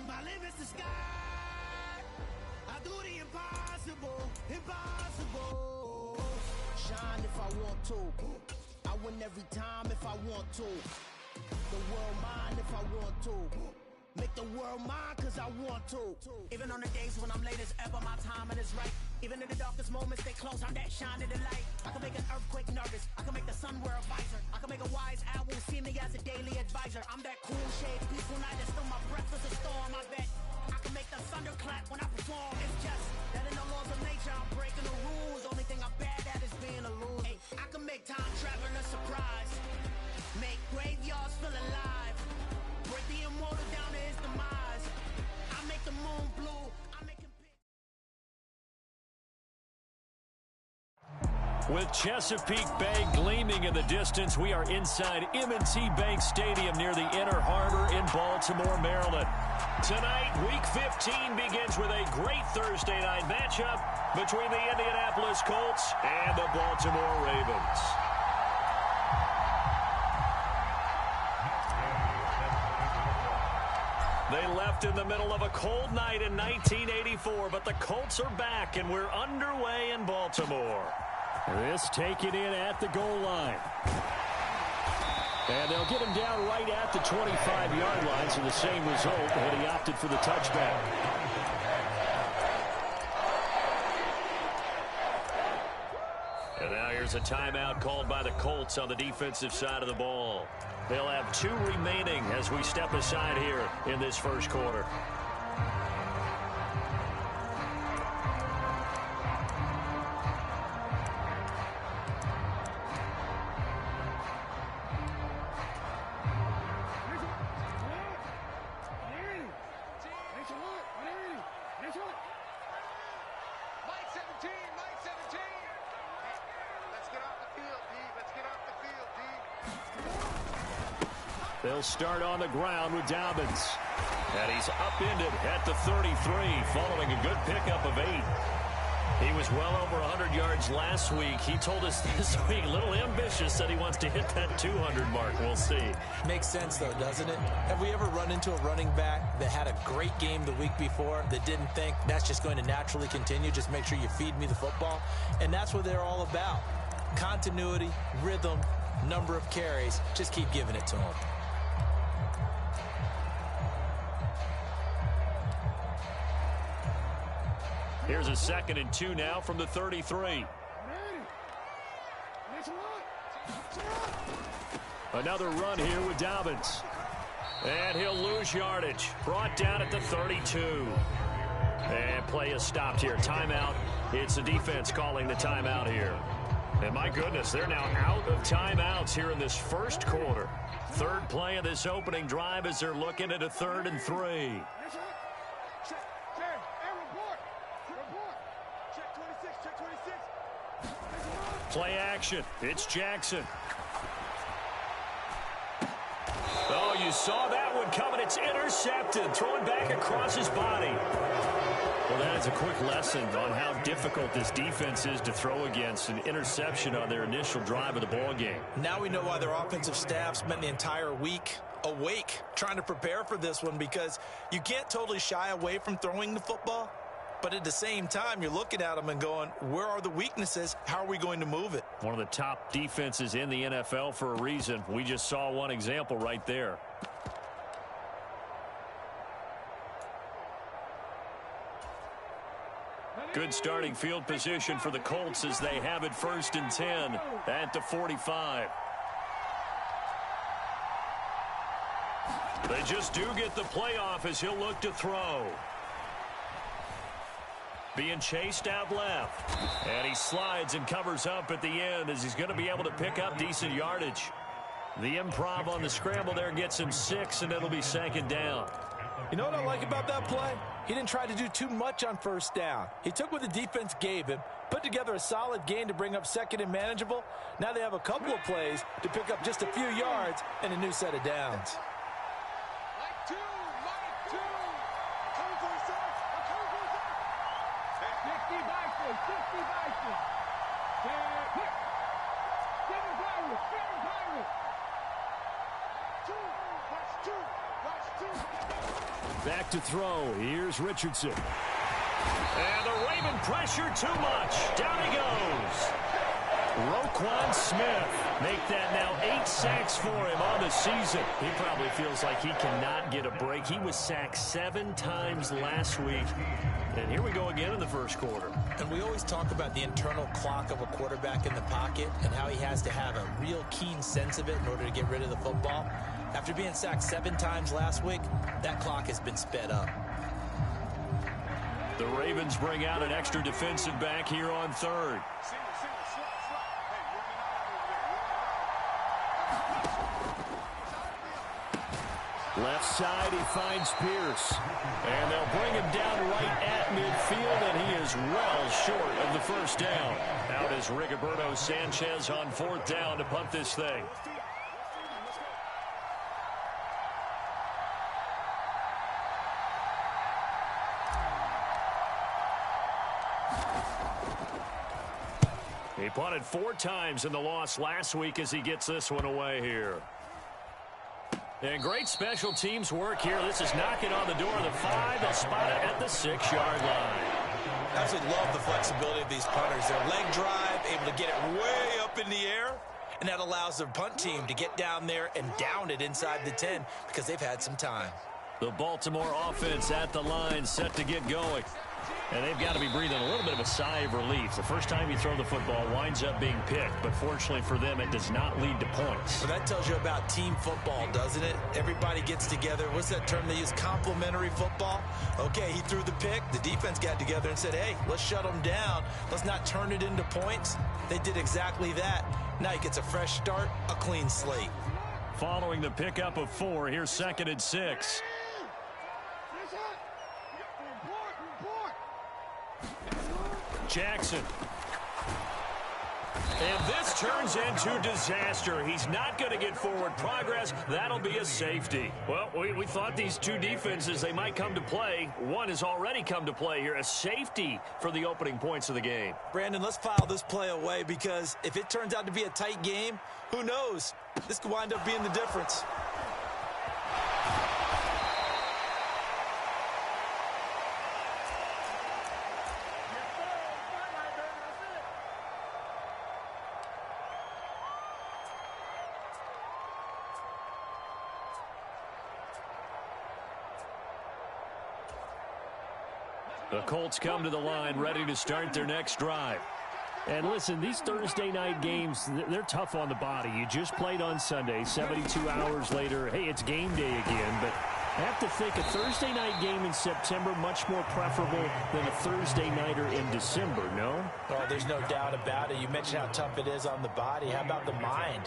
My limit's the sky. I do the impossible, impossible. Shine if I want to. I win every time if I want to. The world mine if I want to. Make the world mine cause I want to. Even on the days when I'm late as ever, my timing is right. Even in the darkest moments, stay close, I'm that shining the light. I can make an earthquake nervous, I can make the sun wear a visor. I can make a wise owl see me as a daily advisor. I'm that cool shade, peaceful night, and still my breath is a storm, I bet. I can make the thunder clap when I perform. It's just that in the laws of nature, I'm breaking the rules. Only thing I'm bad at is being a loser. Hey, I can make time traveling a surprise. Make graveyards feel alive. Break the immortal down to his demise. I make the moon blue. I make him pick. With Chesapeake Bay gleaming in the distance, we are inside M&T Bank Stadium near the Inner Harbor in Baltimore, Maryland. Tonight, Week 15 begins with a great Thursday night matchup between the Indianapolis Colts and the Baltimore Ravens. They left in the middle of a cold night in 1984, but the Colts are back, and we're underway in Baltimore. This taken in at the goal line. And they'll get him down right at the 25-yard line, so the same result, but he opted for the touchback. And now here's a timeout called by the Colts on the defensive side of the ball. They'll have 2 remaining as we step aside here in this first quarter. They'll start on the ground with Dobbins. And he's upended at the 33 following a good pickup of 8. He was well over 100 yards last week. He told us this week, a little ambitious, that he wants to hit that 200 mark. We'll see. Makes sense, though, doesn't it? Have we ever run into a running back that had a great game the week before that didn't think that's just going to naturally continue? Just make sure you feed me the football. And that's what they're all about. Continuity, rhythm, number of carries. Just keep giving it to them. Here's a 2nd and 2 now from the 33. Another run here with Dobbins. And he'll lose yardage. Brought down at the 32. And play is stopped here. Timeout. It's the defense calling the timeout here. And my goodness, they're now out of timeouts here in this first quarter. Third play of this opening drive as they're looking at a 3rd and 3. Play action. It's Jackson. Oh, you saw that one coming. It's intercepted. Throwing back across his body. Well, that is a quick lesson on how difficult this defense is to throw against. An interception on their initial drive of the ball game. Now we know why their offensive staff spent the entire week awake trying to prepare for this one, because you can't totally shy away from throwing the football. But at the same time, you're looking at them and going, where are the weaknesses? How are we going to move it? One of the top defenses in the NFL for a reason. We just saw one example right there. Good starting field position for the Colts as they have it 1st and 10 at the 45. They just do get the playoff as he'll look to throw. Being chased out left. And he slides and covers up at the end as he's going to be able to pick up decent yardage. The improv on the scramble there gets him 6, and it'll be 2nd down. You know what I like about that play? He didn't try to do too much on 1st down. He took what the defense gave him, put together a solid gain to bring up 2nd and manageable. Now they have a couple of plays to pick up just a few yards and a new set of downs. Back to throw. Here's Richardson. And the Raven pressure too much. Down he goes. Roquan Smith make that now 8 sacks for him on the season. He probably feels like he cannot get a break. He was sacked 7 times last week. And here we go again in the first quarter. And we always talk about the internal clock of a quarterback in the pocket and how he has to have a real keen sense of it in order to get rid of the football. After being sacked 7 times last week, that clock has been sped up. The Ravens bring out an extra defensive back here on third. Left side, he finds Pierce. And they'll bring him down right at midfield, and he is well short of the first down. Out is Rigoberto Sanchez on 4th down to punt this thing. He punted 4 times in the loss last week as he gets this one away here. And great special teams work here. This is knocking on the door of the 5. They'll spot it at the 6-yard line. I absolutely love the flexibility of these punters. Their leg drive, able to get it way up in the air, and that allows the punt team to get down there and down it inside the 10 because they've had some time. The Baltimore offense at the line, set to get going. And they've got to be breathing a little bit of a sigh of relief. The first time you throw the football winds up being picked, but fortunately for them, it does not lead to points. Well, that tells you about team football, doesn't it? Everybody gets together. What's that term they use? Complementary football? Okay, he threw the pick. The defense got together and said, hey, let's shut them down. Let's not turn it into points. They did exactly that. Now he gets a fresh start, a clean slate. Following the pickup of 4, here's 2nd and 6. Jackson. And this turns into disaster. He's not going to get forward progress. That'll be a safety. Well, we thought these two defenses, they might come to play. One has already come to play here. A safety for the opening points of the game. Brandon, let's file this play away because if it turns out to be a tight game, who knows? This could wind up being the difference. The Colts come to the line ready to start their next drive. And listen, these Thursday night games, they're tough on the body. You just played on Sunday, 72 hours later. Hey, it's game day again, but I have to think a Thursday night game in September much more preferable than a Thursday nighter in December, no? Oh, there's no doubt about it. You mentioned how tough it is on the body. How about the mind?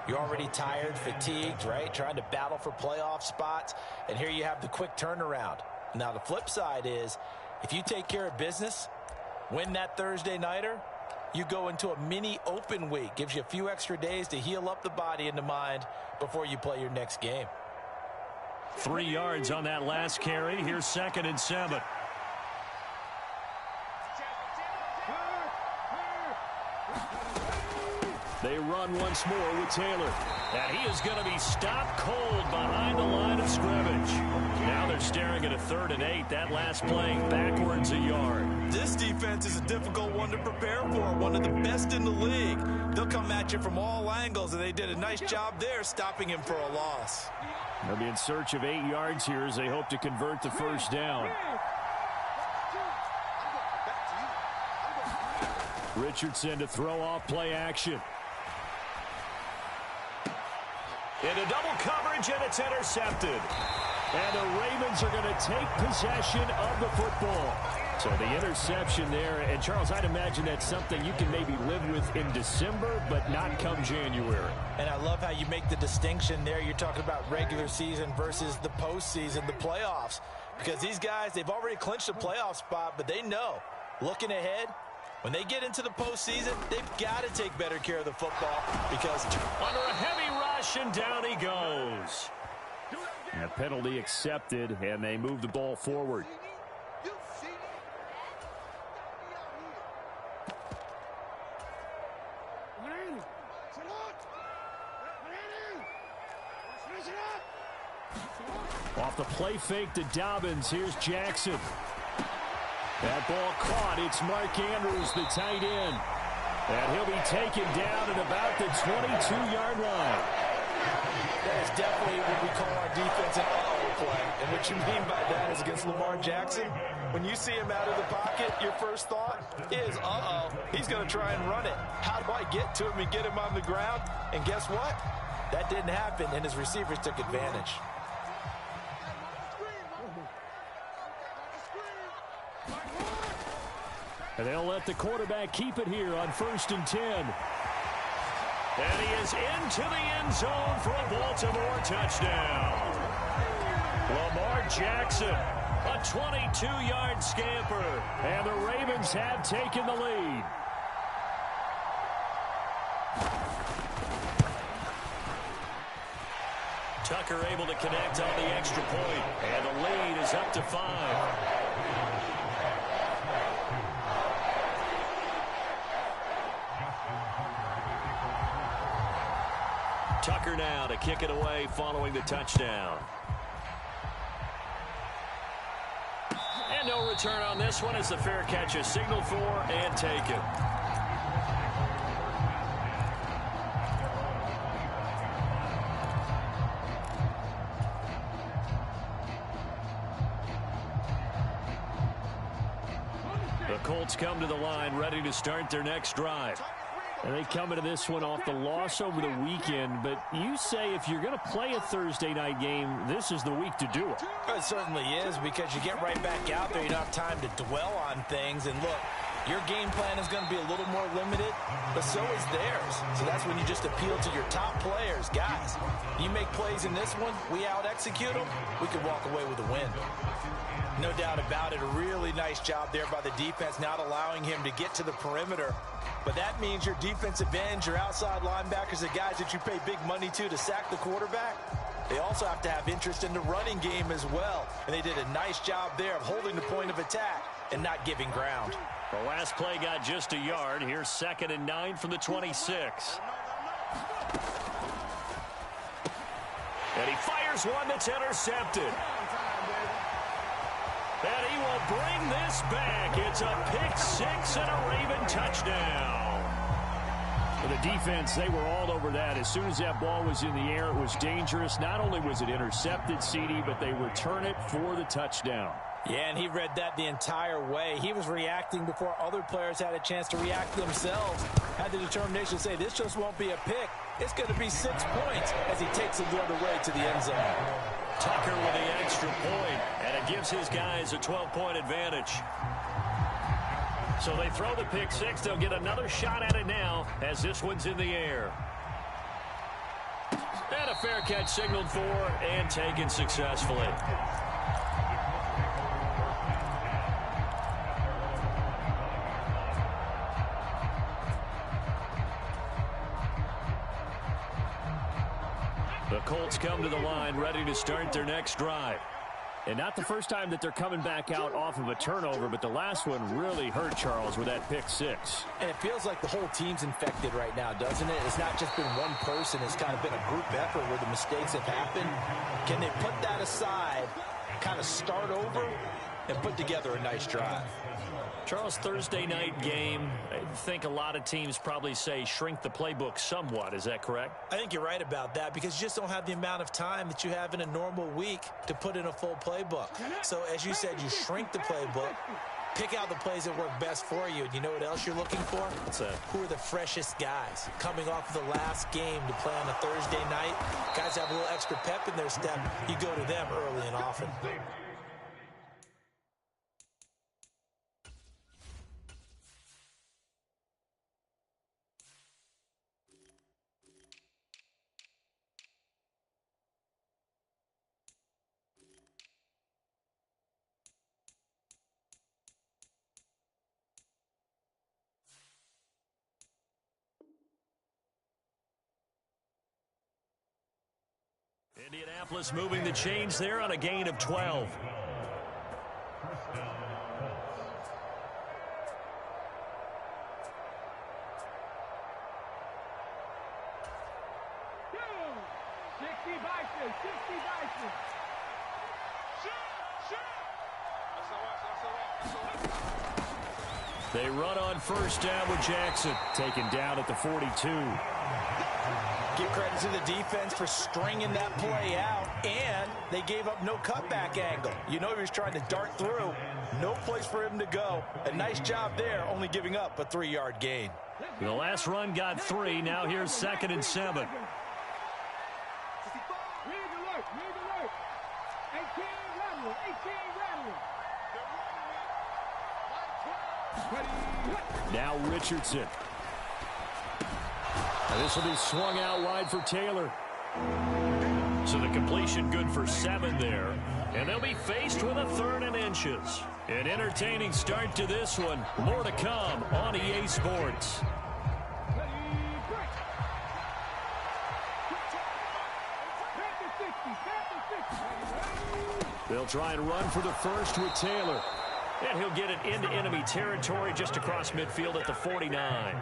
You're already tired, fatigued, right? Trying to battle for playoff spots, and here you have the quick turnaround. Now, the flip side is, if you take care of business, win that Thursday nighter, you go into a mini open week. Gives you a few extra days to heal up the body and the mind before you play your next game. 3 yards on that last carry. Here's 2nd and 7. They run once more with Taylor. And he is going to be stopped cold behind the line of scrimmage. Now they're staring at a 3rd and 8. That last play backwards a yard. This defense is a difficult one to prepare for. One of the best in the league. They'll come at you from all angles, and they did a nice job there stopping him for a loss. They'll be in search of 8 yards here as they hope to convert the first down. Richardson to throw off play action. Into double coverage, and it's intercepted. And the Ravens are going to take possession of the football. So the interception there, and Charles, I'd imagine that's something you can maybe live with in December, but not come January. And I love how you make the distinction there. You're talking about regular season versus the postseason, the playoffs. Because these guys, they've already clinched a playoff spot, but they know, looking ahead, when they get into the postseason, they've got to take better care of the football because under a heavy rush, and down he goes. And a penalty accepted, and they move the ball forward. Off the play fake to Dobbins. Here's Jackson. That ball caught. It's Mark Andrews, the tight end. And he'll be taken down at about the 22-yard line. That is definitely what we call our defense an uh-oh play. And what you mean by that is against Lamar Jackson, when you see him out of the pocket, your first thought is, uh-oh, he's going to try and run it. How do I get to him and get him on the ground? And guess what? That didn't happen, and his receivers took advantage. And they'll let the quarterback keep it here on 1st and 10. And he is into the end zone for a Baltimore touchdown. Lamar Jackson, a 22-yard scamper. And the Ravens have taken the lead. Tucker able to connect on the extra point. And the lead is up to 5. Tucker now to kick it away following the touchdown. And no return on this one as the fair catch is signaled for and taken. The Colts come to the line ready to start their next drive. And they come into this one off the loss over the weekend. But you say if you're going to play a Thursday night game, this is the week to do it. It certainly is, because you get right back out there. You don't have time to dwell on things. And look, your game plan is going to be a little more limited, but so is theirs. So that's when you just appeal to your top players. Guys, you make plays in this one, we out-execute them, we could walk away with a win. No doubt about it. A really nice job there by the defense, not allowing him to get to the perimeter. But that means your defensive ends, your outside linebackers, the guys that you pay big money to sack the quarterback, they also have to have interest in the running game as well. And they did a nice job there of holding the point of attack and not giving ground. The last play got just a yard. Here's 2nd and 9 from the 26. And he fires one that's intercepted. And he will bring this back. It's a pick-6 and a Raven touchdown. For the defense, they were all over that. As soon as that ball was in the air, it was dangerous. Not only was it intercepted, CD, but they return it for the touchdown. Yeah, and he read that the entire way. He was reacting before other players had a chance to react themselves. Had the determination to say, this just won't be a pick. It's going to be 6 points as he takes it the other way to the end zone. Tucker with the extra point, and it gives his guys a 12-point advantage. So they throw the pick-6. They'll get another shot at it now as this one's in the air. And a fair catch signaled for and taken successfully. The Colts come to the line ready to start their next drive. And not the first time that they're coming back out off of a turnover, but the last one really hurt Charles with that pick-6. And it feels like the whole team's infected right now, doesn't it? It's not just been one person. It's kind of been a group effort where the mistakes have happened. Can they put that aside, kind of start over, and put together a nice drive? Charles, Thursday night game, I think a lot of teams probably say shrink the playbook somewhat. Is that correct? I think you're right about that, because you just don't have the amount of time that you have in a normal week to put in a full playbook. So as you said, you shrink the playbook, pick out the plays that work best for you. And you know what else you're looking for? What's that? Who are the freshest guys coming off of the last game to play on a Thursday night? Guys have a little extra pep in their step. You go to them early and often. Indianapolis moving the chains there on a gain of 12. They run on first down with Jackson, taken down at the 42. Give credit to the defense for stringing that play out, and they gave up no cutback angle. You know he was trying to dart through. No place for him to go. A nice job there, only giving up a 3-yard gain. The last run got 3. Now here's 2nd and 7. Now Richardson. This will be swung out wide for Taylor. So the completion good for 7 there. And they'll be faced with a 3rd and inches. An entertaining start to this one. More to come on EA Sports. They'll try and run for the first with Taylor. And he'll get it into enemy territory just across midfield at the 49.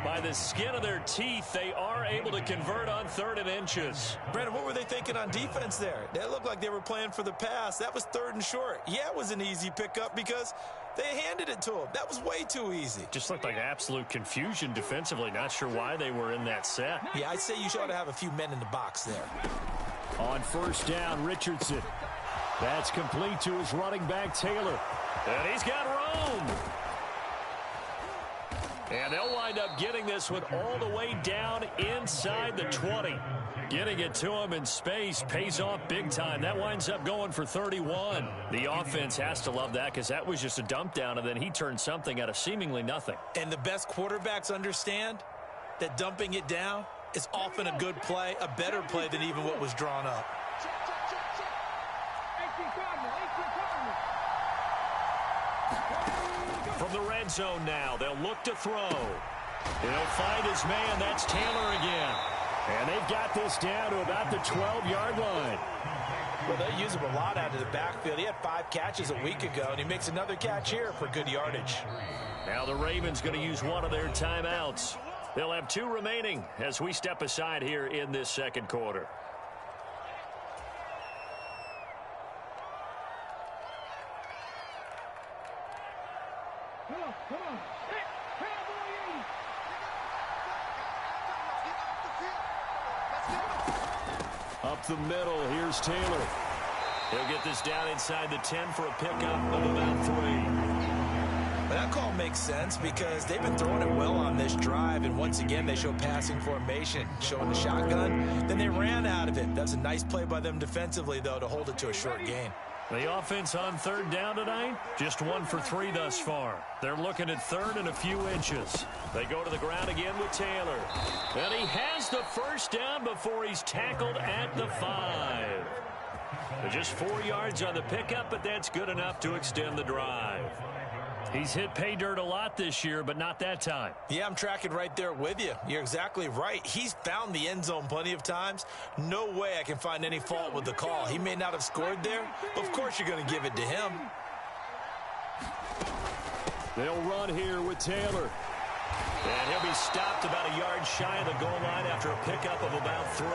By the skin of their teeth, they are able to convert on 3rd and inches. Brandon, what were they thinking on defense there? They looked like they were playing for the pass. That was 3rd and short. Yeah, it was an easy pickup because they handed it to him. That was way too easy. Just looked like absolute confusion defensively. Not sure why they were in that set. Yeah, I'd say you ought to have a few men in the box there. On first down, Richardson. That's complete to his running back, Taylor. And he's got room. And they'll wind up getting this one all the way down inside the 20. Getting it to him in space pays off big time. That winds up going for 31. The offense has to love that because that was just a dump down, and then he turned something out of seemingly nothing. And the best quarterbacks understand that dumping it down is often a good play, a better play than even what was drawn up. From the red zone now, they'll look to throw. He'll find his man. That's Taylor again. And they've got this down to about the 12-yard line. Well, they use him a lot out of the backfield. He had 5 catches a week ago, and he makes another catch here for good yardage. Now the Ravens going to use one of their timeouts. They'll have 2 remaining as we step aside here in this second quarter. Up the middle, here's Taylor. He'll get this down inside the 10 for a pickup of about 3. But that call makes sense because they've been throwing it well on this drive, and once again they show passing formation, showing the shotgun. Then they ran out of it. That's a nice play by them defensively, though, to hold it to a short gain. The offense on 3rd down tonight, just 1 for 3 thus far. They're looking at 3rd and a few inches. They go to the ground again with Taylor. And he has the first down before he's tackled at the 5. Just 4 yards on the pickup, but that's good enough to extend the drive. He's hit pay dirt a lot this year, but not that time. Yeah, I'm tracking right there with you. You're exactly right. He's found the end zone plenty of times. No way I can find any fault with the call. He may not have scored there, but of course you're going to give it to him. They'll run here with Taylor. And he'll be stopped about a yard shy of the goal line after a pickup of about 3.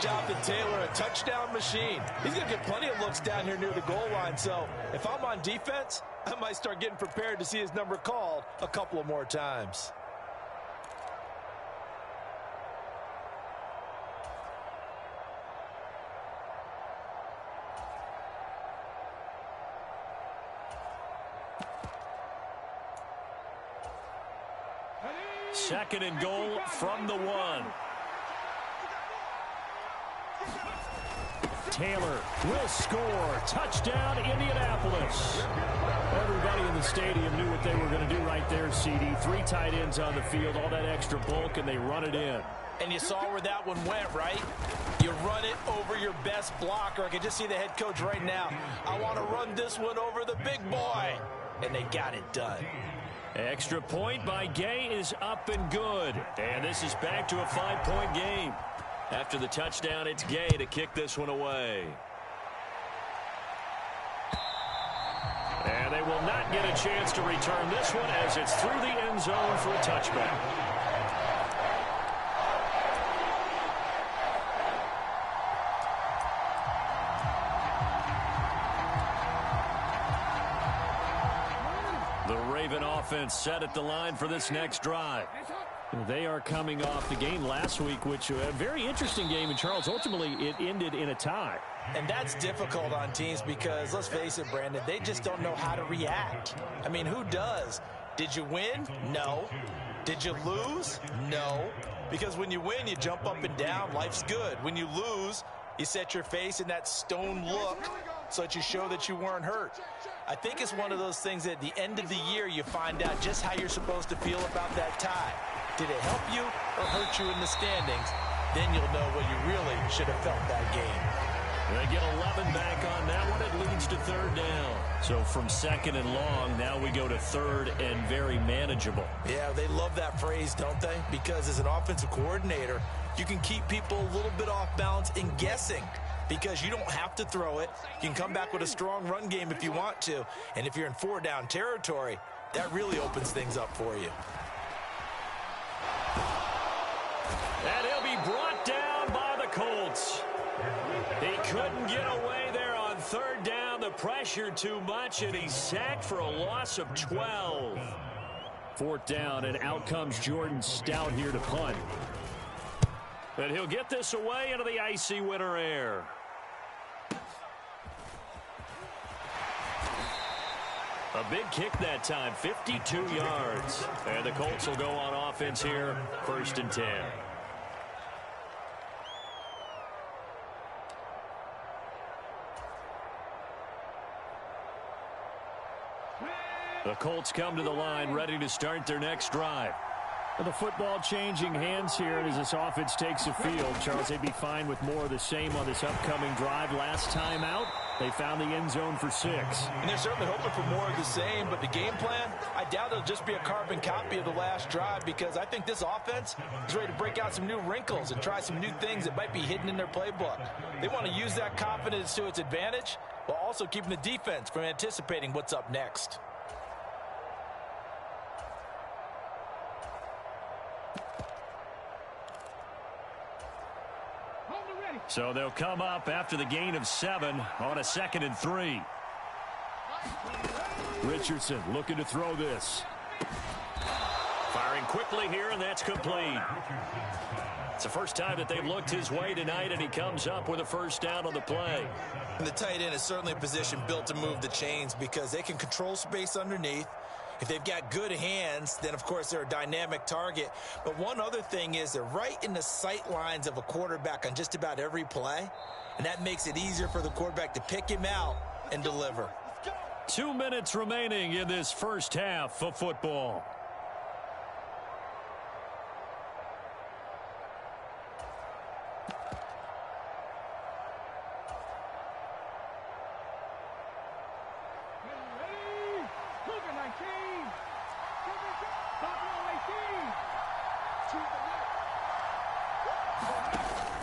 Jonathan Taylor, a touchdown machine. He's going to get plenty of looks down here near the goal line. So if I'm on defense, I might start getting prepared to see his number called a couple of more times. Second and goal from the 1. Taylor will score. Touchdown, Indianapolis. Everybody in the stadium knew what they were going to do right there, CD. 3 tight ends on the field, all that extra bulk, and they run it in. And you saw where that one went, right? You run it over your best blocker. I can just see the head coach right now. I want to run this one over the big boy. And they got it done. Extra point by Gay is up and good. And this is back to a 5-point game. After the touchdown, it's Gay to kick this one away. And they will not get a chance to return this one as it's through the end zone for a touchback. Raven offense set at the line for this next drive. They are coming off the game last week, which was a very interesting game. And, Charles, ultimately it ended in a tie. And that's difficult on teams because, let's face it, Brandon, they just don't know how to react. I mean, who does? Did you win? No. Did you lose? No. Because when you win, you jump up and down. Life's good. When you lose, you set your face in that stone look so that you show that you weren't hurt. I think it's one of those things that at the end of the year you find out just how you're supposed to feel about that tie. Did it help you or hurt you in the standings? Then you'll know what you really should have felt that game. They get 11 back on that one. It leads to third down. So from second and long, now we go to third and very manageable. Yeah, they love that phrase, don't they? Because as an offensive coordinator, you can keep people a little bit off balance and guessing because you don't have to throw it. You can come back with a strong run game if you want to. And if you're in four-down territory, that really opens things up for you. And he'll be brought down by the Colts. He couldn't get away there on third down. The pressure too much, and he's sacked for a loss of 12. Fourth down, and out comes Jordan Stout here to punt. And he'll get this away into the icy winter air. A big kick that time, 52 yards. And the Colts will go on offense here, 1st and 10. The Colts come to the line, ready to start their next drive. The football changing hands here as this offense takes the field. Charles, they'd be fine with more of the same on this upcoming drive. Last time out, they found the end zone for 6. And they're certainly hoping for more of the same, but the game plan, I doubt it'll just be a carbon copy of the last drive because I think this offense is ready to break out some new wrinkles and try some new things that might be hidden in their playbook. They want to use that confidence to its advantage while also keeping the defense from anticipating what's up next. So they'll come up after the gain of 7 on a 2nd and 3. Richardson looking to throw this. Firing quickly here, and that's complete. It's the first time that they've looked his way tonight, and he comes up with a first down on the play. And the tight end is certainly a position built to move the chains because they can control space underneath. If they've got good hands, then, of course, they're a dynamic target. But one other thing is they're right in the sight lines of a quarterback on just about every play, and that makes it easier for the quarterback to pick him out and deliver. 2 minutes remaining in this first half of football.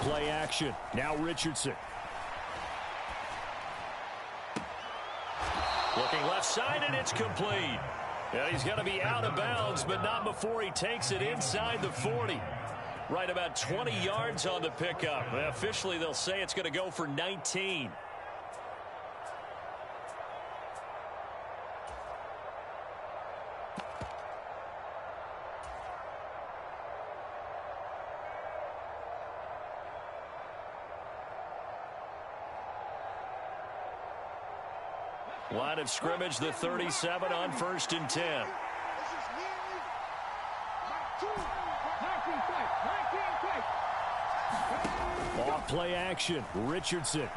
Play action. Now Richardson. Looking left side, and it's complete. Yeah, he's going to be out of bounds, but not before he takes it inside the 40. Right about 20 yards on the pickup. Officially, they'll say it's going to go for 19. Line of scrimmage, the 37 on 1st and 10. Off play action. Richardson.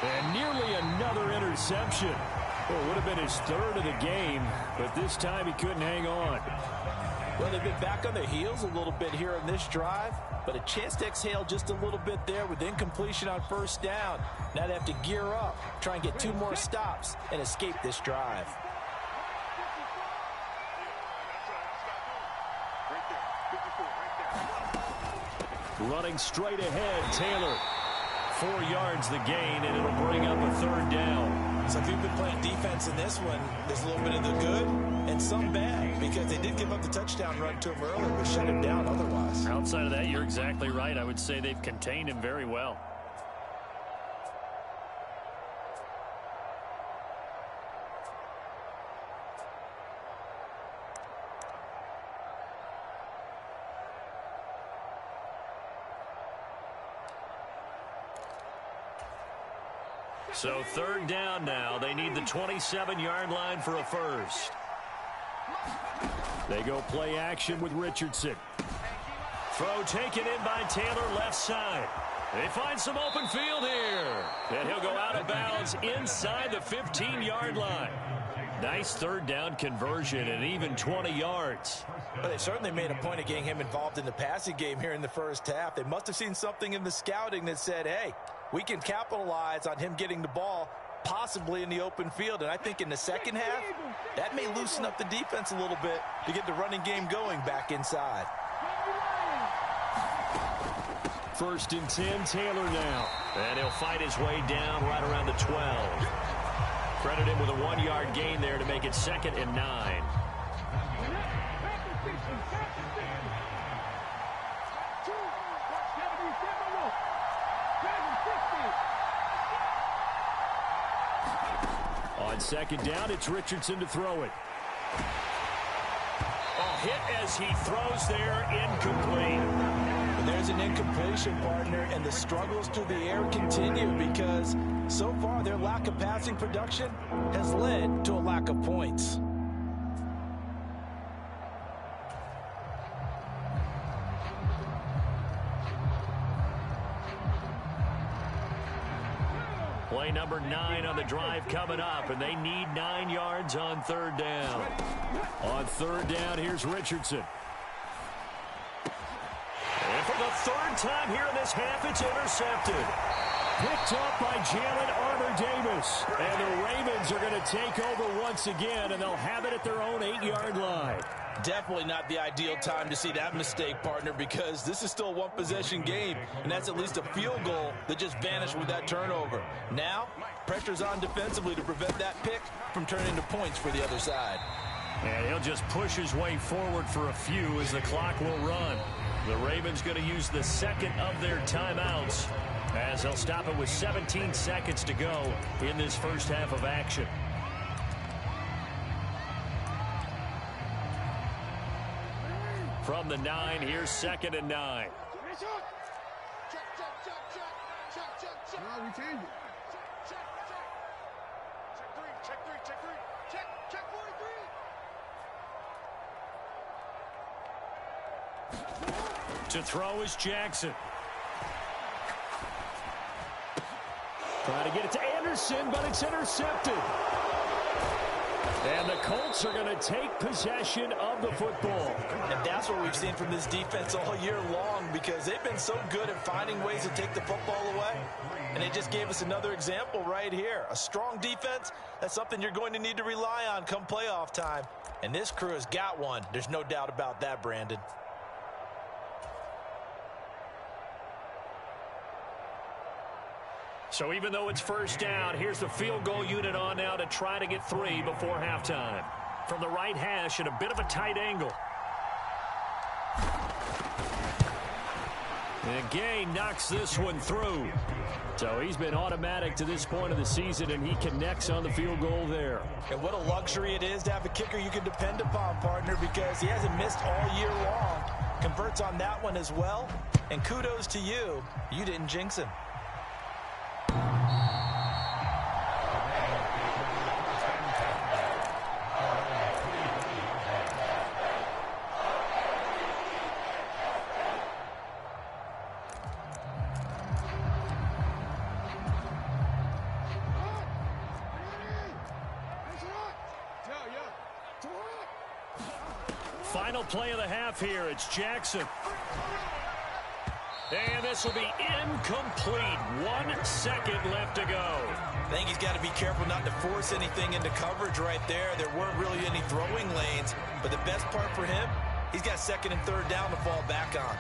And nearly another interception. Well, it would have been his 3rd of the game, but this time he couldn't hang on. Well, they've been back on their heels a little bit here in this drive, but a chance to exhale just a little bit there with incompletion on 1st down. Now they have to gear up, try and get 2 more stops, and escape this drive. Running straight ahead, Taylor. 4 yards the gain, and it'll bring up a 3rd down. So if you've been playing defense in this one, there's a little bit of the good and some bad because they did give up the touchdown run to him earlier, but shut him down otherwise. Outside of that, you're exactly right. I would say they've contained him very well. So third down now. They need the 27-yard line for a first. They go play action with Richardson. Throw taken in by Taylor, left side. They find some open field here. And he'll go out of bounds inside the 15-yard line. Nice third down conversion and even 20 yards. Well, they certainly made a point of getting him involved in the passing game here in the first half. They must have seen something in the scouting that said, hey, we can capitalize on him getting the ball possibly in the open field. And I think in the second half, that may loosen up the defense a little bit to get the running game going back inside. First and 10, Taylor now. And he'll fight his way down right around the 12. Credit him with a 1-yard gain there to make it 2nd and 9. On second down, it's Richardson to throw it. Hit as he throws there, incomplete. And there's an incompletion, partner, and the struggles through the air continue because so far their lack of passing production has led to a lack of points. Play number 9 on the drive coming up, and they need 9 yards on third down. On third down, here's Richardson. And for the third time here in this half, it's intercepted. Picked up by Jalen Armour-Davis. And the Ravens are going to take over once again, and they'll have it at their own 8-yard line. Definitely not the ideal time to see that mistake, partner, because this is still a one-possession game, and that's at least a field goal that just vanished with that turnover. Now, pressure's on defensively to prevent that pick from turning into points for the other side. And he'll just push his way forward for a few as the clock will run. The Ravens going to use the second of their timeouts as they'll stop it with 17 seconds to go in this first half of action. From the 9, here's 2nd and 9. To throw is Jackson. Trying to get it to Anderson, but it's intercepted. And the Colts are going to take possession of the football. And that's what we've seen from this defense all year long because they've been so good at finding ways to take the football away. And they just gave us another example right here. A strong defense, that's something you're going to need to rely on come playoff time. And this crew has got one. There's no doubt about that, Brandon. So even though it's first down, here's the field goal unit on now to try to get 3 before halftime. From the right hash at a bit of a tight angle. And Gay knocks this one through. So he's been automatic to this point of the season, and he connects on the field goal there. And what a luxury it is to have a kicker you can depend upon, partner, because he hasn't missed all year long. Converts on that one as well. And kudos to you. You didn't jinx him. Final play of the half here. It's Jackson. And this will be incomplete. 1 second left to go. I think he's got to be careful not to force anything into coverage right there. There weren't really any throwing lanes. But the best part for him, he's got 2nd and 3rd down to fall back on.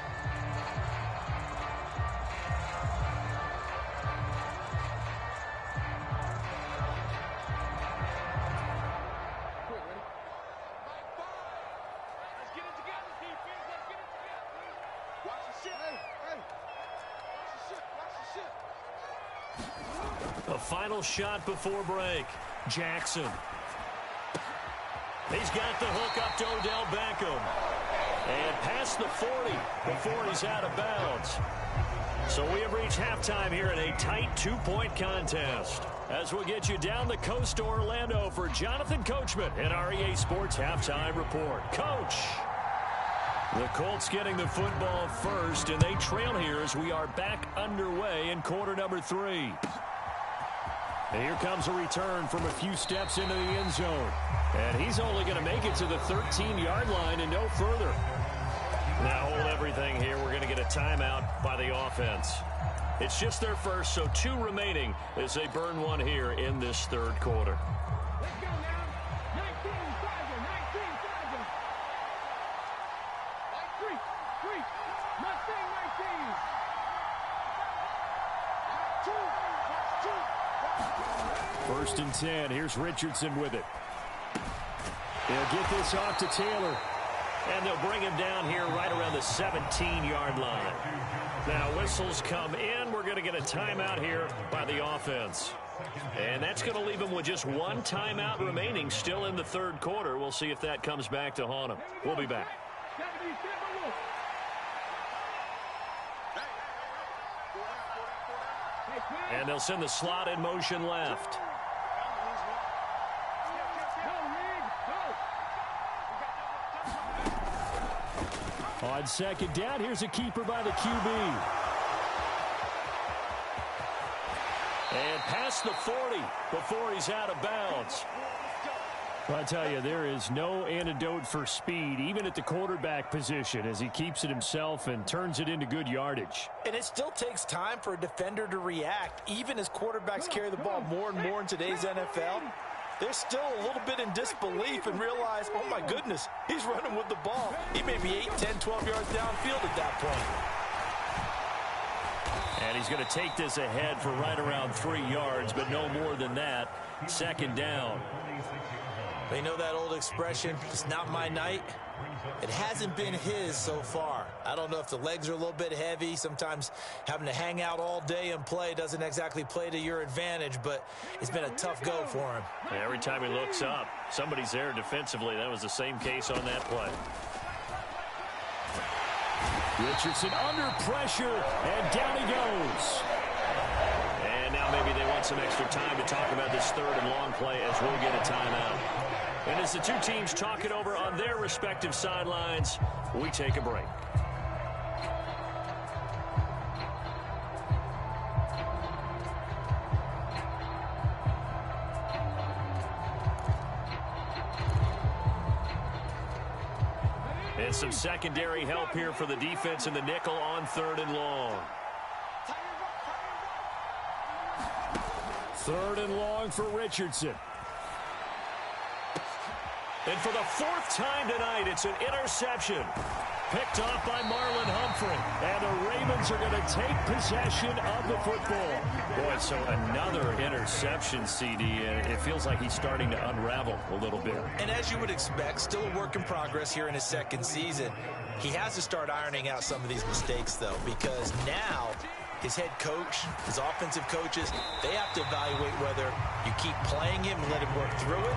A final shot before break. Jackson. He's got the hook up to Odell Beckham. And past the 40 before he's out of bounds. So we have reached halftime here in a tight 2-point contest. as we'll get you down the coast to Orlando for Jonathan Coachman in our EA Sports Halftime Report. Coach! The Colts getting the football first, and they trail here as we are back underway in quarter number 3. And here comes a return from a few steps into the end zone. And he's only going to make it to the 13-yard line and no further. Now hold everything here. We're going to get a timeout by the offense. It's just their first, so 2 remaining as they burn one here in this third quarter. Let's go now. 19 Sergeant, 19 Sergeant. 3, Mustang 19. 2. First and 10. Here's Richardson with it. They'll get this off to Taylor. And they'll bring him down here right around the 17-yard line. Now whistles come in. We're going to get a timeout here by the offense. And that's going to leave him with just 1 timeout remaining still in the third quarter. We'll see if that comes back to haunt him. We'll be back. And they'll send the slot in motion left. On second down, here's a keeper by the QB. And past the 40 before he's out of bounds. I tell you, there is no antidote for speed, even at the quarterback position, as he keeps it himself and turns it into good yardage. And it still takes time for a defender to react. Even as quarterbacks carry the ball more and more in today's NFL, they're still a little bit in disbelief and realize, oh my goodness, he's running with the ball. He may be 8, 10, 12 yards downfield at that point. And he's going to take this ahead for right around 3 yards, but no more than that. Second down. They know that old expression, it's not my night. It hasn't been his so far. I don't know if the legs are a little bit heavy. Sometimes having to hang out all day and play doesn't exactly play to your advantage, but it's been a tough go for him. Every time he looks up, somebody's there defensively. That was the same case on that play. Richardson under pressure, and down he goes. And now maybe they want some extra time to talk about this third and long play as we'll get a timeout. And as the 2 teams talk it over on their respective sidelines, we take a break. And some secondary help here for the defense in the nickel on 3rd and long. 3rd and long for Richardson. And for the 4th time tonight, it's an interception. Picked off by Marlon Humphrey. And the Ravens are going to take possession of the football. Boy, so another interception, CD, and it feels like he's starting to unravel a little bit. And as you would expect, still a work in progress here in his 2nd season. He has to start ironing out some of these mistakes, though, because now his head coach, his offensive coaches, they have to evaluate whether you keep playing him and let him work through it,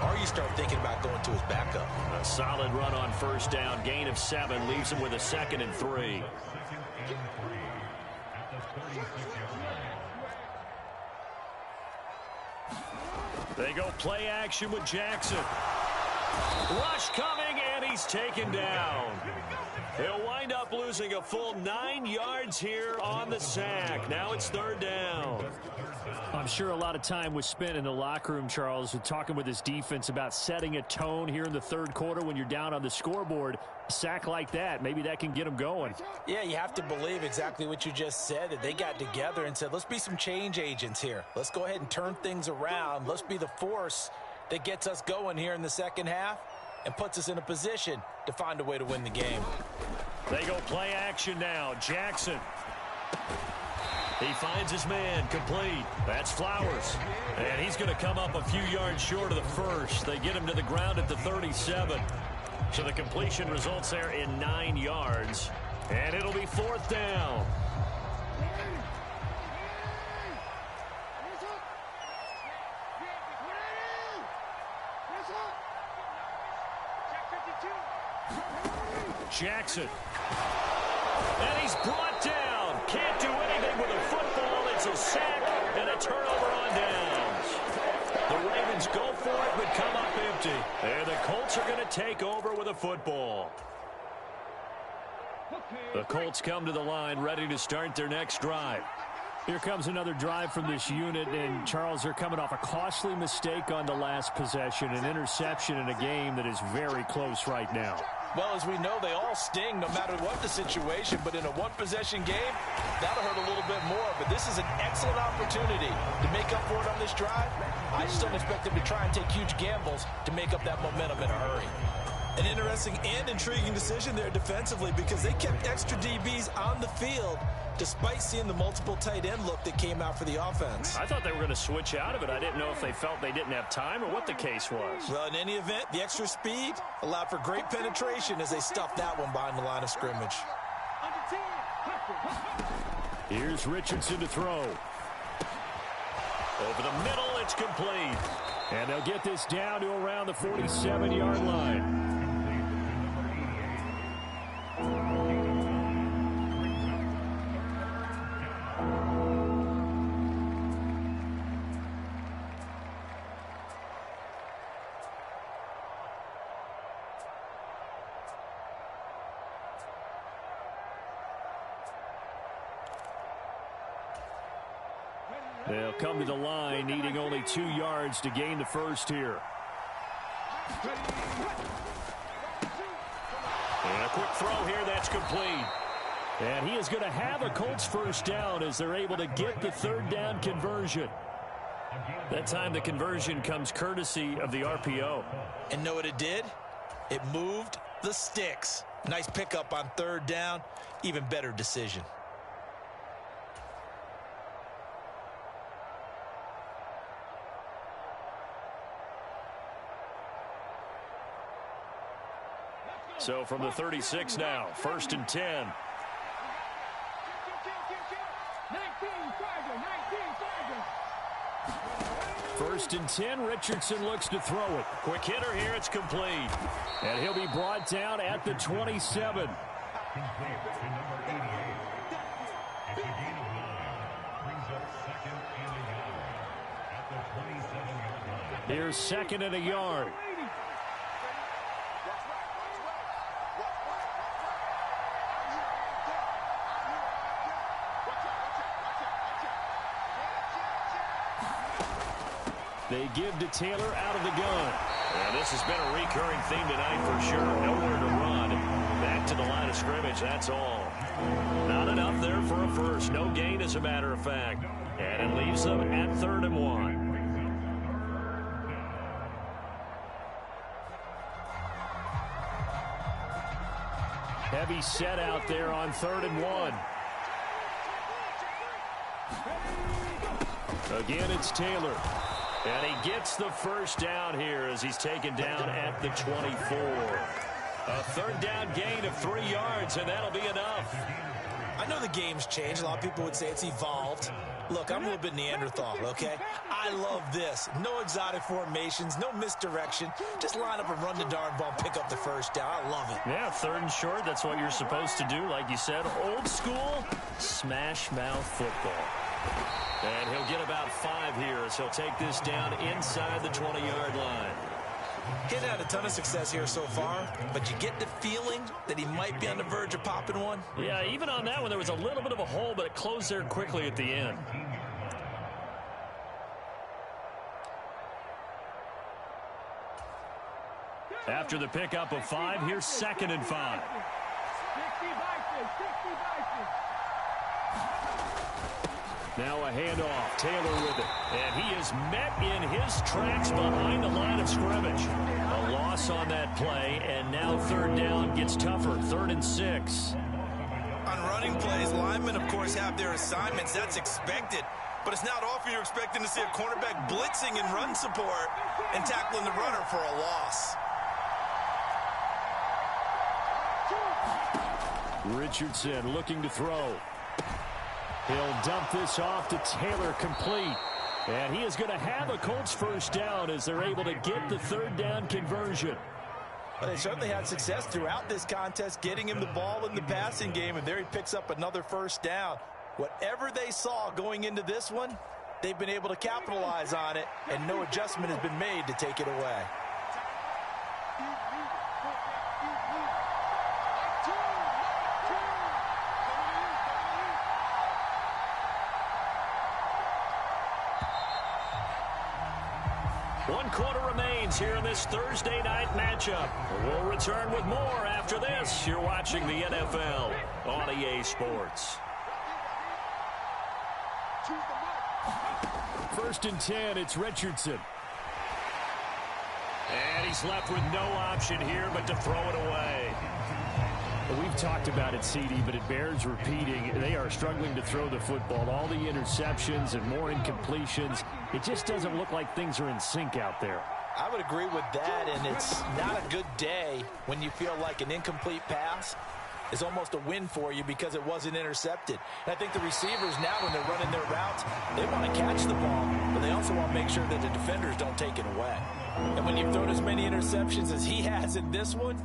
or you start thinking about going to his backup. A solid run on 1st down. Gain of 7 leaves him with a 2nd and 3. They go play action with Jackson. Rush coming, and he's taken down. He'll wind up losing a full 9 yards here on the sack. Now it's 3rd down. I'm sure a lot of time was spent in the locker room, Charles, with talking with his defense about setting a tone here in the third quarter when you're down on the scoreboard. A sack like that, maybe that can get them going. Yeah, you have to believe exactly what you just said, that they got together and said, let's be some change agents here. Let's go ahead and turn things around. Let's be the force that gets us going here in the second half and puts us in a position to find a way to win the game. They go play action now. Jackson. He finds his man, complete. That's Flowers. And he's going to come up a few yards short of the first. They get him to the ground at the 37. So the completion results there in 9 yards. And it'll be 4th down. Jackson. And he's brought down. Can't do anything with a football. It's a sack and a turnover on down. Colts are going to take over with a football. The Colts come to the line ready to start their next drive. Here comes another drive from this unit, and Charles, they're coming off a costly mistake on the last possession, an interception in a game that is very close right now. Well, as we know, they all sting no matter what the situation, but in a one-possession game, that'll hurt a little bit more. But this is an excellent opportunity to make up for it on this drive. I just don't expect them to try and take huge gambles to make up that momentum in a hurry. An interesting and intriguing decision there defensively because they kept extra DBs on the field despite seeing the multiple tight end look that came out for the offense. I thought they were going to switch out of it. I didn't know if they felt they didn't have time or what the case was. Well, in any event, the extra speed allowed for great penetration as they stuffed that one behind the line of scrimmage. Here's Richardson to throw. Over the middle, it's complete. And they'll get this down to around the 47-yard line. They'll come to the line, needing only 2 yards to gain the first here. And a quick throw here, that's complete. And he is going to have a Colts first down as they're able to get the third down conversion. That time the conversion comes courtesy of the RPO. And know what it did? It moved the sticks. Nice pickup on third down. Even better decision. So from the 36 now, 1st and 10. 1st and 10, Richardson looks to throw it. Quick hitter here, it's complete. And he'll be brought down at the 27. Here's 2nd and a yard. They give to Taylor out of the gun. And this has been a recurring theme tonight for sure. Nowhere to run. Back to the line of scrimmage, that's all. Not enough there for a first. No gain, as a matter of fact. And it leaves them at 3rd and 1. Heavy set out there on 3rd and 1. Again, it's Taylor. And he gets the first down here as he's taken down at the 24. A 3rd down gain of 3 yards, and that'll be enough. I know the game's changed. A lot of people would say it's evolved. Look, I'm a little bit Neanderthal, okay? I love this. No exotic formations, no misdirection. Just line up and run the darn ball and pick up the first down. I love it. Yeah, 3rd and short, that's what you're supposed to do. Like you said, old school, smash mouth football. And he'll get about 5 here as he'll take this down inside the 20-yard line. He's had a ton of success here so far, but you get the feeling that he might be on the verge of popping one. Yeah, even on that one, there was a little bit of a hole, but it closed there quickly at the end. After the pickup of 5, here's 2nd and 5. Now a handoff. Taylor with it. And he is met in his tracks behind the line of scrimmage. A loss on that play, and now 3rd down gets tougher. 3rd and 6. On running plays, linemen, of course, have their assignments. That's expected. But it's not often you're expecting to see a cornerback blitzing in run support and tackling the runner for a loss. Richardson looking to throw. He'll dump this off to Taylor, complete. And he is going to have a Colts first down as they're able to get the 3rd down conversion. Well, they certainly had success throughout this contest, getting him the ball in the passing game, and there he picks up another first down. Whatever they saw going into this one, they've been able to capitalize on it, and no adjustment has been made to take it away. One quarter remains here in this Thursday night matchup. We'll return with more after this. You're watching the NFL on EA Sports. 1st and 10, it's Richardson. And he's left with no option here but to throw it away. We've talked about it, CD, but it bears repeating. They are struggling to throw the football. All the interceptions and more incompletions. It just doesn't look like things are in sync out there. I would agree with that, and it's not a good day when you feel like an incomplete pass is almost a win for you because it wasn't intercepted. And I think the receivers now, when they're running their routes, they want to catch the ball, but they also want to make sure that the defenders don't take it away. And when you've thrown as many interceptions as he has in this one,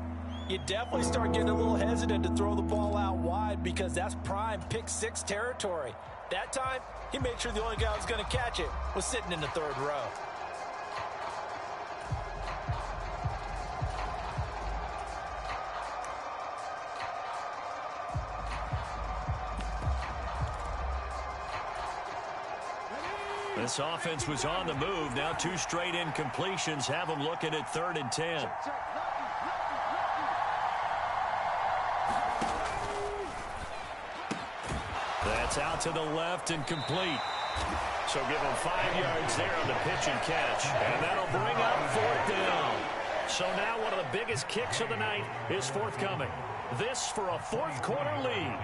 you definitely start getting a little hesitant to throw the ball out wide because that's prime pick six territory. That time, he made sure the only guy who was going to catch it was sitting in the third row. This offense was on the move. Now 2 straight incompletions have them looking at 3rd and 10. That's out to the left and complete. So give him 5 yards there on the pitch and catch. And that'll bring up 4th down. So now one of the biggest kicks of the night is forthcoming. This for a 4th quarter lead.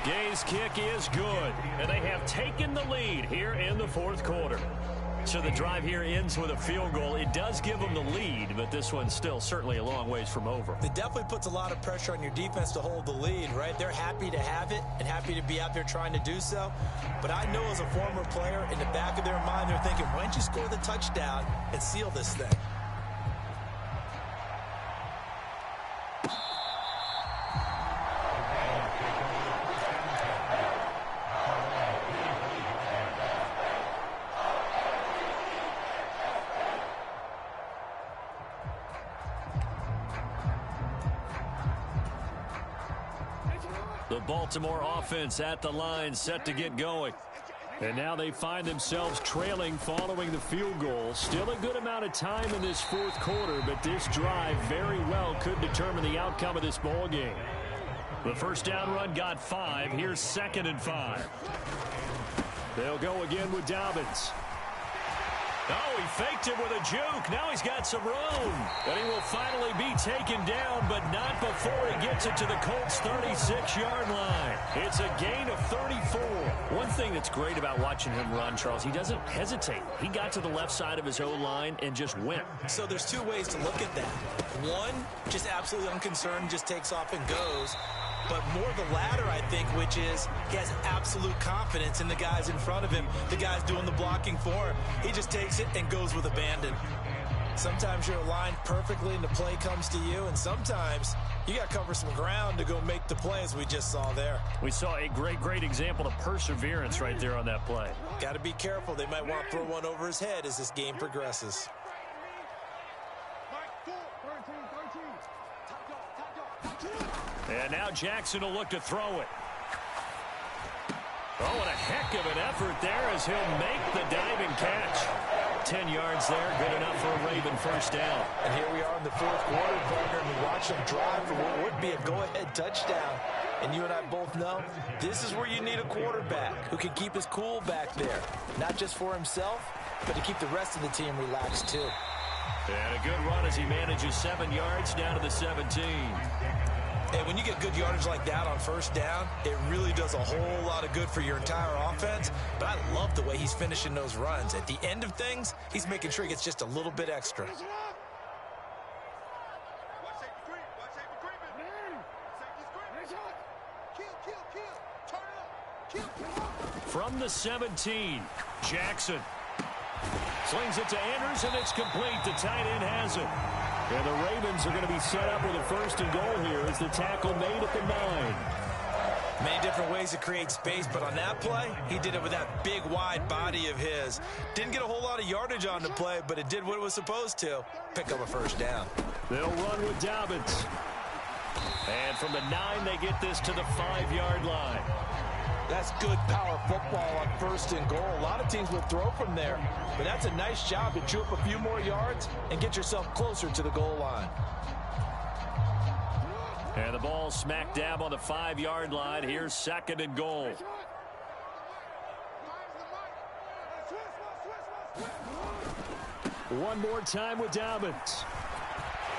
Gay's kick is good, and they have taken the lead here in the 4th quarter. So the drive here ends with a field goal. It does give them the lead, but this one's still certainly a long ways from over. It definitely puts a lot of pressure on your defense to hold the lead, right? They're happy to have it and happy to be out there trying to do so. But I know as a former player, in the back of their mind, they're thinking, why don't you score the touchdown and seal this thing? The Baltimore offense at the line, set to get going. And now they find themselves trailing following the field goal. Still a good amount of time in this 4th quarter, but this drive very well could determine the outcome of this ball game. The first down run got 5. Here's 2nd and 5. They'll go again with Dobbins. Oh, he faked it with a juke. Now he's got some room. And he will finally be taken down, but not before he gets it to the Colts' 36-yard line. It's a gain of 34. One thing that's great about watching him run, Charles, he doesn't hesitate. He got to the left side of his O-line and just went. So there's 2 ways to look at that. One, just absolutely unconcerned, just takes off and goes. But more the latter, I think, which is he has absolute confidence in the guys in front of him, the guys doing the blocking for him. He just takes it and goes with abandon. Sometimes you're aligned perfectly and the play comes to you, and sometimes you got to cover some ground to go make the play, as we just saw there. We saw a great example of perseverance right there on that play. Got to be careful. They might want to throw one over his head as this game progresses. And now Jackson will look to throw it. Oh, what a heck of an effort there as he'll make the diving catch. 10 yards there, good enough for a Raven first down. And here we are in the 4th quarter, partner, and we watch them drive for what would be a go-ahead touchdown. And you and I both know this is where you need a quarterback who can keep his cool back there. Not just for himself, but to keep the rest of the team relaxed too. And a good run as he manages 7 yards down to the 17. And when you get good yardage like that on first down, it really does a whole lot of good for your entire offense. But I love the way he's finishing those runs. At the end of things, he's making sure he gets just a little bit extra. From the 17, Jackson slings it to Andrews, and it's complete. The tight end has it. And the Ravens are going to be set up with a 1st and goal here as the tackle made at the 9. Many different ways to create space, but on that play, he did it with that big, wide body of his. Didn't get a whole lot of yardage on the play, but it did what it was supposed to. Pick up a first down. They'll run with Dobbins. And from the 9, they get this to the 5-yard line. That's good power football on 1st and goal. A lot of teams will throw from there, but that's a nice job to chew up a few more yards and get yourself closer to the goal line. And the ball smack dab on the 5-yard line. Here's 2nd and goal. One more time with Dobbins.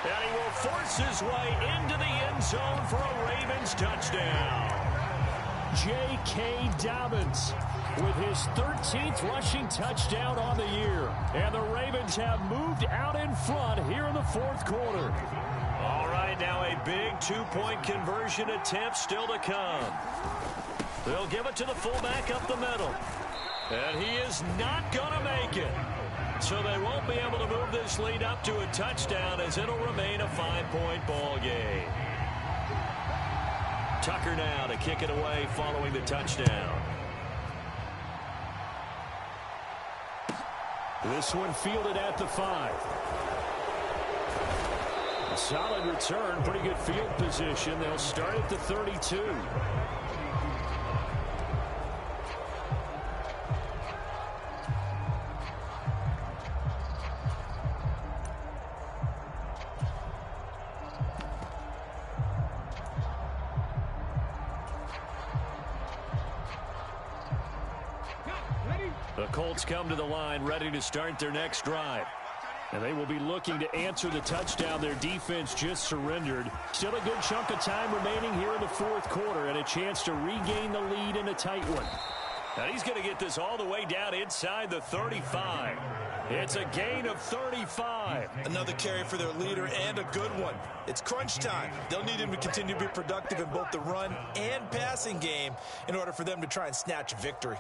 And he will force his way into the end zone for a Ravens touchdown. J.K. Dobbins with his 13th rushing touchdown on the year. And the Ravens have moved out in front here in the 4th quarter. All right, now a big 2-point conversion attempt still to come. They'll give it to the fullback up the middle. And he is not going to make it. So they won't be able to move this lead up to a touchdown as it'll remain a 5-point ball game. Tucker now to kick it away following the touchdown. This one fielded at the 5. A solid return, pretty good field position. They'll start at the 32. The Colts come to the line ready to start their next drive. And they will be looking to answer the touchdown their defense just surrendered. Still a good chunk of time remaining here in the 4th quarter and a chance to regain the lead in a tight one. And he's going to get this all the way down inside the 35. It's a gain of 35. Another carry for their leader and a good one. It's crunch time. They'll need him to continue to be productive in both the run and passing game in order for them to try and snatch a victory.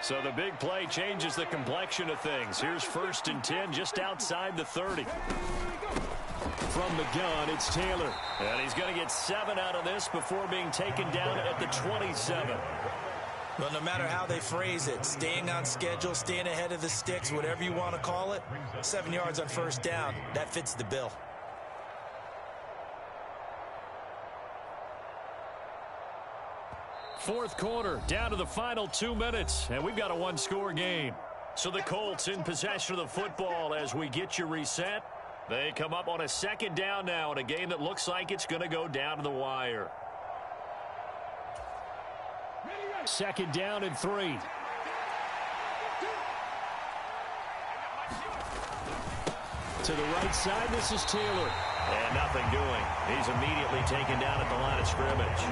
So the big play changes the complexion of things. Here's 1st and 10 just outside the 30. From the gun, it's Taylor. And he's going to get 7 out of this before being taken down at the 27. Well, no matter how they phrase it, staying on schedule, staying ahead of the sticks, whatever you want to call it, 7 yards on 1st down, that fits the bill. Fourth quarter, down to the final 2 minutes, and we've got a 1-score game. So the Colts in possession of the football as we get you reset. They come up on a 2nd down now in a game that looks like it's going to go down to the wire. 2nd down and 3. To the right side, this is Taylor. And nothing doing. He's immediately taken down at the line of scrimmage.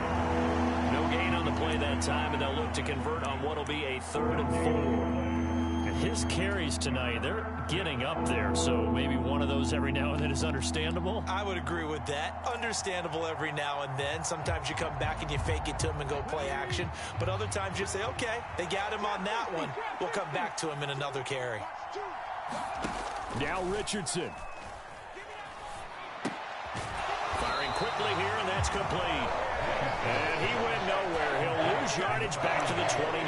No gain on the play that time, and they'll look to convert on what will be a 3rd and 4. And his carries tonight, they're getting up there, so maybe one of those every now and then is understandable. I would agree with that. Understandable every now and then. Sometimes you come back and you fake it to him and go play action, but other times you say, okay, they got him on that one. We'll come back to him in another carry. Now Richardson. Firing quickly here, and that's complete. And he went nowhere. He'll lose yardage back to the 29.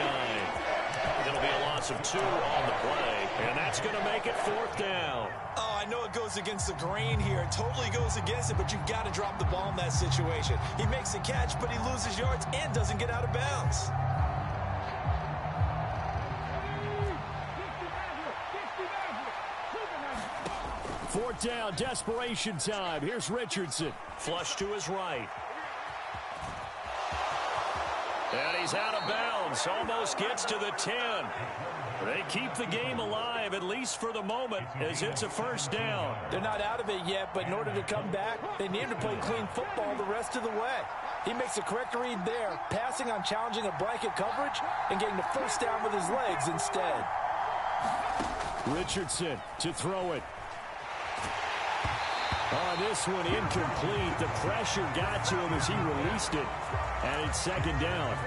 It'll be a loss of 2 on the play, and that's going to make it 4th down. Oh, I know it goes against the grain here. It totally goes against it, but you've got to drop the ball in that situation. He makes the catch, but he loses yards and doesn't get out of bounds. Fourth down, desperation time. Here's Richardson. Flush to his right. And he's out of bounds. Almost gets to the 10. They keep the game alive, at least for the moment, as it's a 1st down. They're not out of it yet, but in order to come back, they need to play clean football the rest of the way. He makes a correct read there, passing on challenging a blanket coverage and getting the 1st down with his legs instead. Richardson to throw it. Oh, this one incomplete. The pressure got to him as he released it. And it's second down.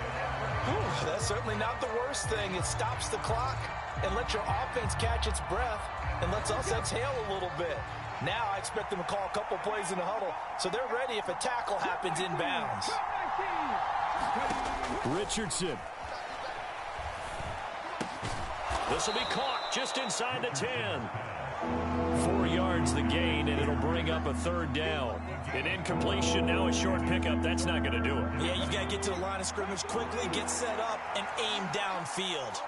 Ooh, that's certainly not the worst thing. It stops the clock and lets your offense catch its breath and lets us exhale a little bit. Now I expect them to call a couple plays in the huddle so they're ready if a tackle happens inbounds. Richardson. This will be caught just inside the 10. 4 yards the gain, and it'll bring up a third down. An incompletion, now a short pickup. That's not going to do it. Yeah, you got to get to the line of scrimmage quickly, get set up, and aim downfield.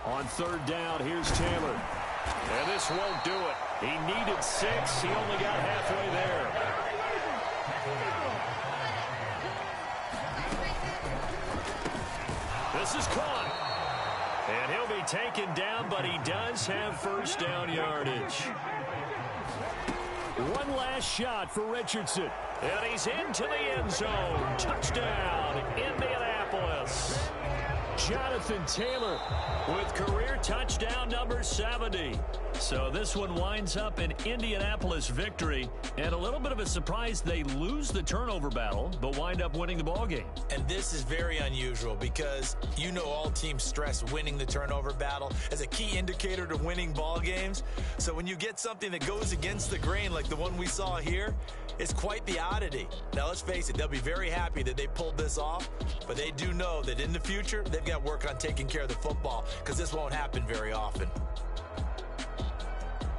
On third down, here's Taylor. And this won't do it. He needed 6. He only got halfway there. This is caught. And he'll be taken down, but he does have first down yardage. One last shot for Richardson. And he's into the end zone. Touchdown, Indianapolis. Jonathan Taylor With career touchdown number 70. So this one winds up an Indianapolis victory. And a little bit of a surprise, they lose the turnover battle, but wind up winning the ball game. And this is very unusual because you know all teams stress winning the turnover battle as a key indicator to winning ball games. So when you get something that goes against the grain like the one we saw here, it's quite the oddity. Now let's face it, they'll be very happy that they pulled this off, but they do know that in the future they've got work on taking care of the football because this won't happen very often.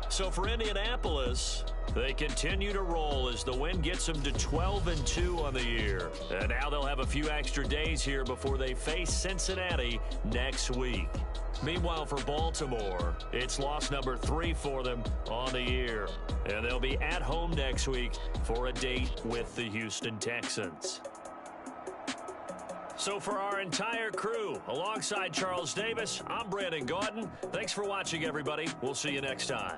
So for Indianapolis, they continue to roll as the win gets them to 12-2 on the year. And now they'll have a few extra days here before they face Cincinnati next week. Meanwhile, for Baltimore, it's loss number 3 for them on the year. And they'll be at home next week for a date with the Houston Texans. So for our entire crew, alongside Charles Davis, I'm Brandon Gaudin. Thanks for watching, everybody. We'll see you next time.